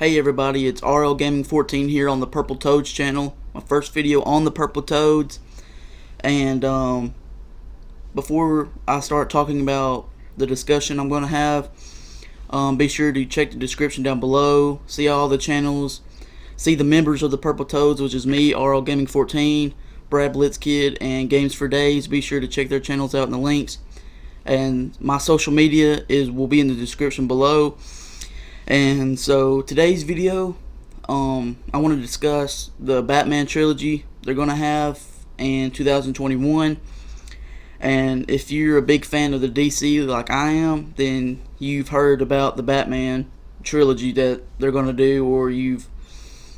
Hey everybody, it's RL Gaming 14 here on the Purple Toads channel. My first video on the Purple Toads. And before I start talking about the discussion I'm going to have, be sure to check the description down below. See all the channels. See the members of the Purple Toads, which is me, RL Gaming 14, BRADBLITZKID, and Games for DAYZ. Be sure to check their channels out in the links. And my social media will be in the description below. And so today's video, I want to discuss the Batman trilogy they're going to have in 2021. And if you're a big fan of the DC like I am, then you've heard about the Batman trilogy that they're going to do, or you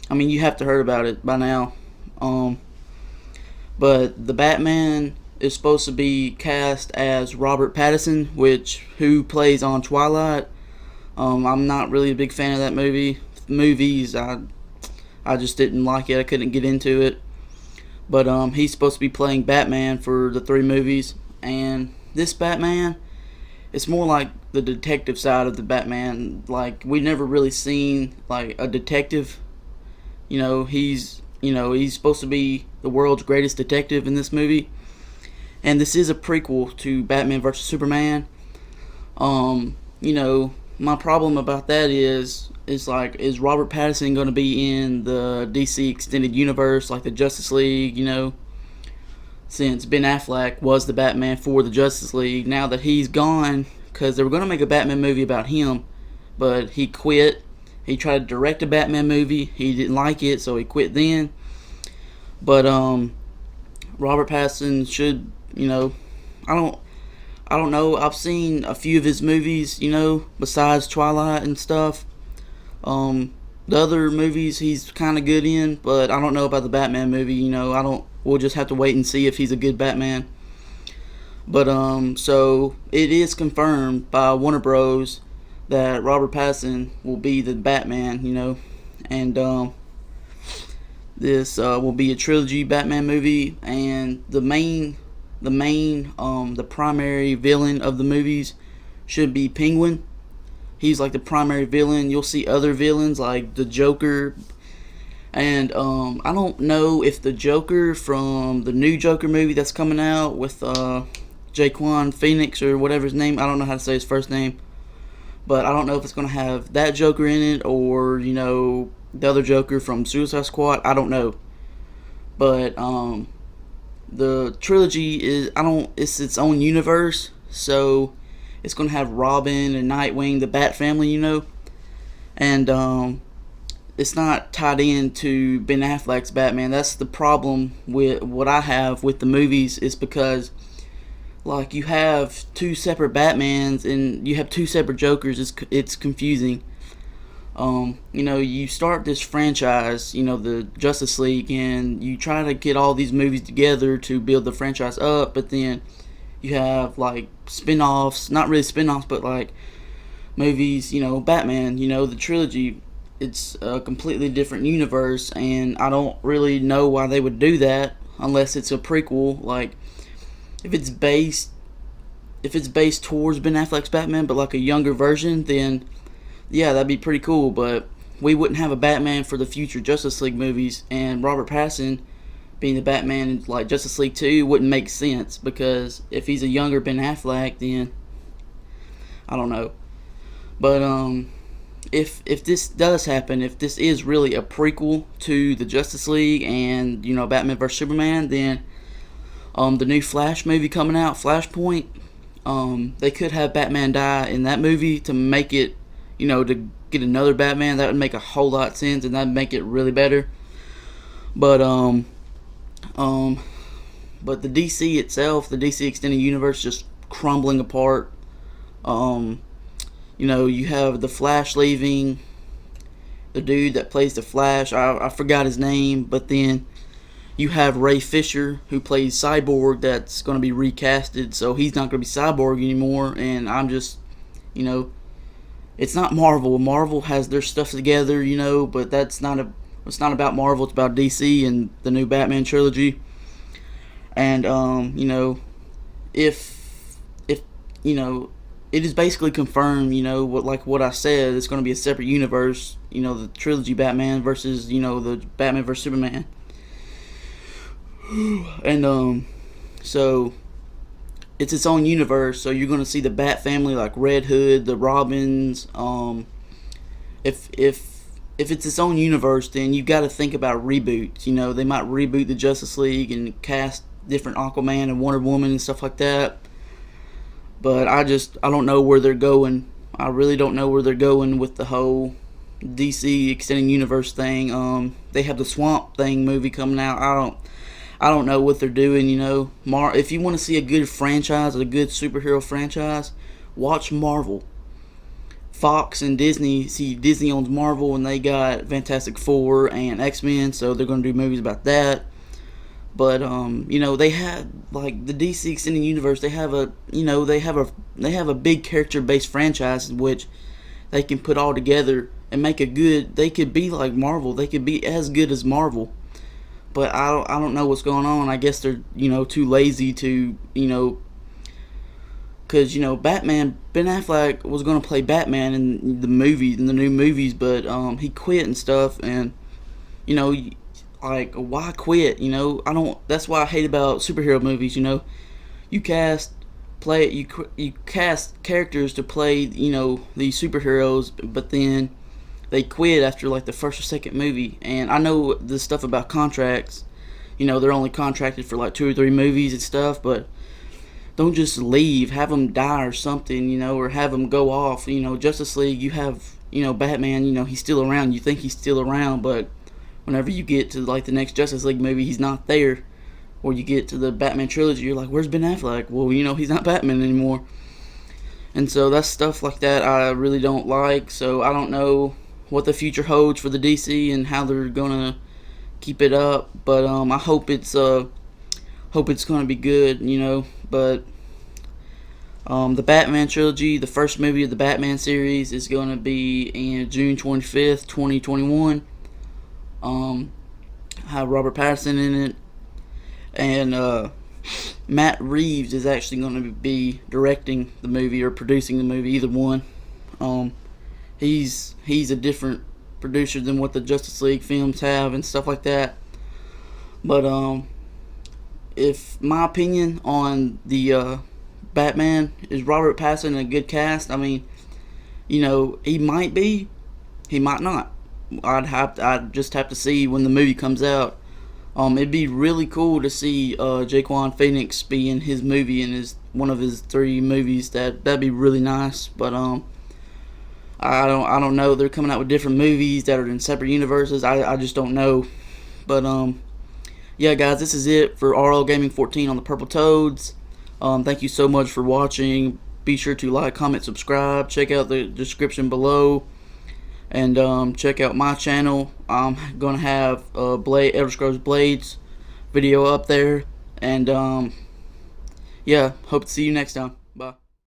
have to heard about it by now. But the Batman is supposed to be cast as Robert Pattinson, who plays on Twilight. I'm not really a big fan of that movies. I just didn't like it. I couldn't get into it. But he's supposed to be playing Batman for the 3 movies. And this Batman, it's more like the detective side of the Batman. Like, we've never really seen like a detective. He's supposed to be the world's greatest detective in this movie. And this is a prequel to Batman vs Superman. My problem about that is Robert Pattinson going to be in the DC extended universe, like the Justice League, since Ben Affleck was the Batman for the Justice League. Now that he's gone, because they were going to make a Batman movie about him, but he quit. He tried to direct a Batman movie. He didn't like it, so he quit then. But Robert Pattinson should, I don't know. I've seen a few of his movies, besides Twilight and stuff. The other movies he's kind of good in, but I don't know about the Batman movie. We'll just have to wait and see if he's a good Batman. But so it is confirmed by Warner Bros. That Robert Pattinson will be the Batman. And this will be a trilogy Batman movie, and the primary villain of the movies should be Penguin. He's like the primary villain. You'll see other villains like the Joker, and I don't know if the Joker from the new Joker movie that's coming out with Jaquan Phoenix or whatever his name, I don't know how to say his first name, but I don't know if it's going to have that Joker in it, or the other Joker from Suicide Squad. I don't know, but the trilogy it's its own universe, so it's going to have Robin and Nightwing, the Bat family, and it's not tied into Ben Affleck's Batman. That's the problem with what I have with the movies, is because like you have 2 separate Batmans and you have 2 separate Jokers. It's confusing. You start this franchise, the Justice League, and you try to get all these movies together to build the franchise up, but then you have like spin-offs, not really spin-offs, but like movies, Batman, the trilogy. It's a completely different universe, and I don't really know why they would do that unless it's a prequel. Like, if it's based towards Ben Affleck's Batman, but like a younger version, then yeah, that'd be pretty cool. But we wouldn't have a Batman for the future Justice League movies, and Robert Pattinson being the Batman in like Justice League 2 wouldn't make sense, because if he's a younger Ben Affleck, then I don't know. But if this does happen, if this is really a prequel to the Justice League and Batman vs Superman, then the new Flash movie coming out, Flashpoint, they could have Batman die in that movie to make it, to get another Batman. That would make a whole lot of sense, and that would make it really better. But but the DC itself, the DC extended universe, just crumbling apart. You have the Flash leaving, the dude that plays the Flash, I forgot his name, but then you have Ray Fisher, who plays Cyborg, that's going to be recasted, so he's not going to be Cyborg anymore. And I'm just, it's not Marvel. Marvel has their stuff together, but it's not about Marvel. It's about DC and the new Batman trilogy. And if it is basically confirmed, what I said. It's going to be a separate universe. The trilogy Batman versus the Batman versus Superman, and so it's its own universe. So you're going to see the Bat family, like Red Hood, the Robins. If it's its own universe, then you got to think about reboots. They might reboot the Justice League and cast different Aquaman and Wonder Woman and stuff like that. But I don't know where they're going. I really don't know where they're going with the whole DC extending universe thing. They have the Swamp Thing movie coming out. I don't know what they're doing. If you want to see a good franchise, a good superhero franchise, watch Marvel. Fox and Disney. See, Disney owns Marvel, and they got Fantastic Four and X-Men, so they're going to do movies about that. But they have, like, the DC extended universe. They have a big character based franchise in which they can put all together and make a good. They could be like Marvel. They could be as good as Marvel. But I don't know what's going on. I guess they're too lazy to because Batman, Ben Affleck was going to play Batman in the new movies, but he quit and stuff, and like, why quit? That's why I hate about superhero movies. You cast characters to play these superheroes, but then they quit after like the first or second movie. And I know the stuff about contracts. They're only contracted for like 2 or 3 movies and stuff, but don't just leave. Have them die or something, or have them go off. Justice League, you have Batman. He's still around. You think he's still around, but whenever you get to like the next Justice League movie, he's not there. Or you get to the Batman trilogy, you're like, where's Ben Affleck? Well, he's not Batman anymore. And so that's stuff like that I really don't like. So I don't know what the future holds for the DC and how they're gonna keep it up. But I hope it's gonna be good. But the Batman trilogy, the first movie of the Batman series, is gonna be in June 25th, 2021. Have Robert Pattinson in it, and Matt Reeves is actually going to be directing the movie or producing the movie, either one. He's a different producer than what the Justice League films have and stuff like that. But if my opinion on the Batman, is Robert Pattinson a good cast? I mean, he might be, he might not. I'd just have to see when the movie comes out. It'd be really cool to see Joaquin Phoenix be in his movie, in one of his 3 movies. That'd be really nice. But I don't know. They're coming out with different movies that are in separate universes. I just don't know. But yeah, guys, this is it for RL Gaming 14 on the Purple Toads. Thank you so much for watching. Be sure to like, comment, subscribe. Check out the description below. And check out my channel. I'm going to have Elder Scrolls Blades video up there. And yeah, hope to see you next time. Bye.